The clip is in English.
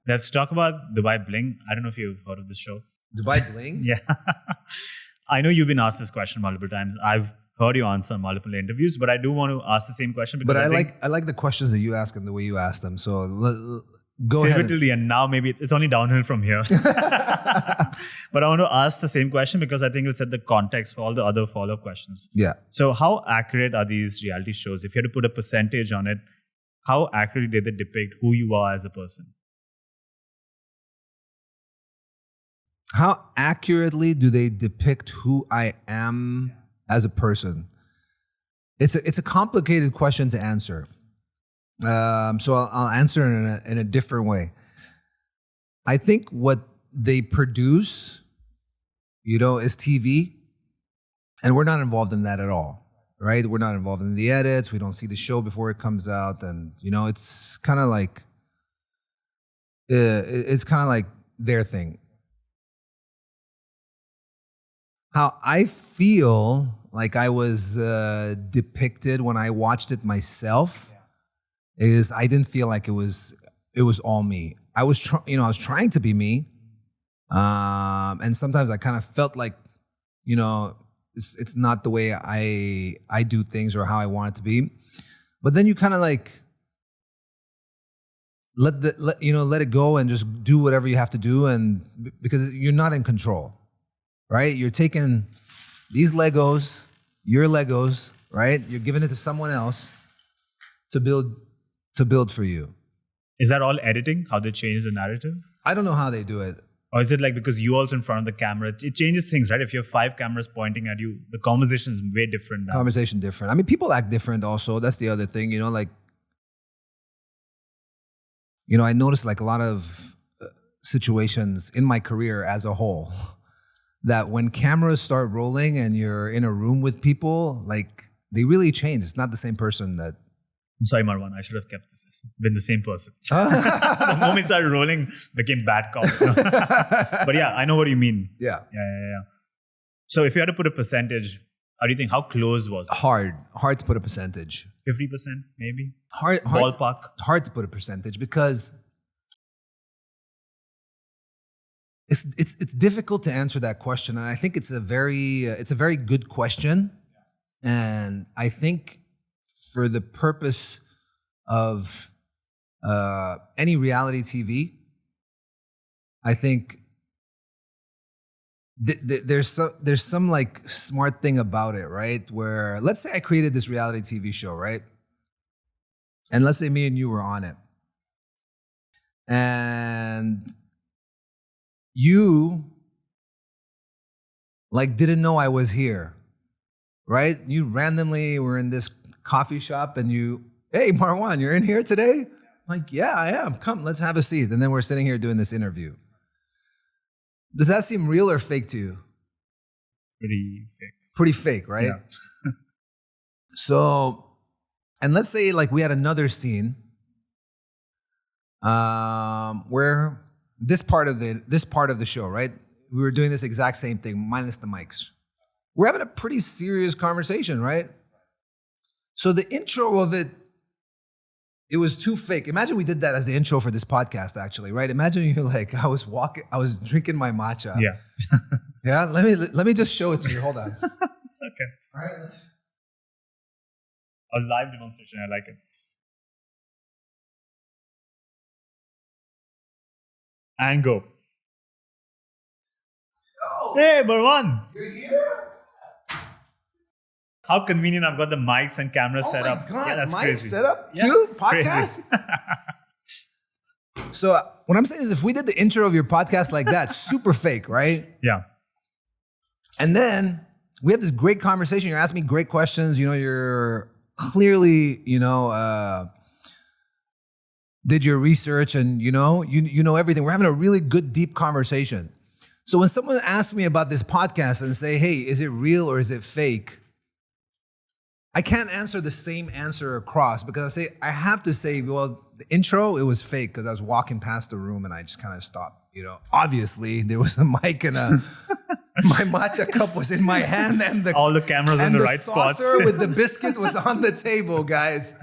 Let's talk about Dubai Bling. I don't know if you've heard of this show. Dubai Bling? Yeah. I know you've been asked this question multiple times. I've heard you answer multiple interviews, but I do want to ask the same question because I like the questions that you ask and the way you ask them. So go ahead. Save it till the end. Now maybe it's only downhill from here. But I want to ask the same question because I think it'll set the context for all the other follow-up questions. Yeah. So how accurate are these reality shows? If you had to put a percentage on it, how accurately did they depict who you are as a person? How accurately do they depict who I am as a person? It's a complicated question to answer. So I'll answer in a different way. I think what they produce, is TV, and we're not involved in that at all, right? We're not involved in the edits. We don't see the show before it comes out, and it's kind of like their thing. How I feel like I was depicted when I watched it myself is I didn't feel like it was all me. I was trying to be me, and sometimes I kind of felt like it's not the way I do things or how I want it to be. But then you kind of like let it go and just do whatever you have to do, and because you're not in control. Right? You're taking these Legos, your Legos, right? You're giving it to someone else to build for you. Is that all editing? How they change the narrative? I don't know how they do it. Or is it like because you're also in front of the camera? It changes things, right? If you have 5 cameras pointing at you, the conversation is way different now. Conversation different. I mean, people act different also. That's the other thing, I noticed like a lot of situations in my career as a whole that when cameras start rolling and you're in a room with people, like they really change. It's not the same person that... I'm sorry, Marwan. I should have been the same person. The moment it started rolling, became bad cop. But yeah, I know what you mean. Yeah. Yeah. So if you had to put a percentage, how do you think? How close was it? Hard to put a percentage. 50% maybe? Hard Ballpark? Hard to put a percentage because it's difficult to answer that question, and I think it's a very good question, and I think for the purpose of any reality TV, I think there's some like smart thing about it, right? Where let's say I created this reality TV show, right? And let's say me and you were on it, and you like didn't know I was here, right? You randomly were in this coffee shop and hey, Marwan, you're in here today? I'm like, yeah, I am. Come, let's have a seat. And then we're sitting here doing this interview. Does that seem real or fake to you? Pretty fake. Pretty fake, right? Yeah. So, and let's say like we had another scene where this part of the show, right? We were doing this exact same thing, minus the mics. We're having a pretty serious conversation, right? So the intro of it was too fake. Imagine we did that as the intro for this podcast, actually, right? Imagine you're like, I was drinking my matcha. Yeah. Yeah, let me just show it to you. Hold on. It's okay. All right. A live demonstration, I like it. And go. Oh, Hey, Marwan. you're here? How convenient I've got the mics and cameras set up. Oh my God, Yeah, that's mic crazy. set up Yeah, too? crazy. Podcast? So what I'm saying is if we did the intro of your podcast like that, super fake, right? Yeah. And then we had this great conversation. You're asking me great questions. You're clearly, did your research and you know everything. We're having a really good, deep conversation. So when someone asks me about this podcast and say, hey, is it real or is it fake? I can't answer the same answer across because I have to say, well, the intro, it was fake because I was walking past the room and I just kind of stopped. Obviously there was a mic and my matcha cup was in my hand and all the cameras in the right saucer spots. with the biscuit was on the table, guys.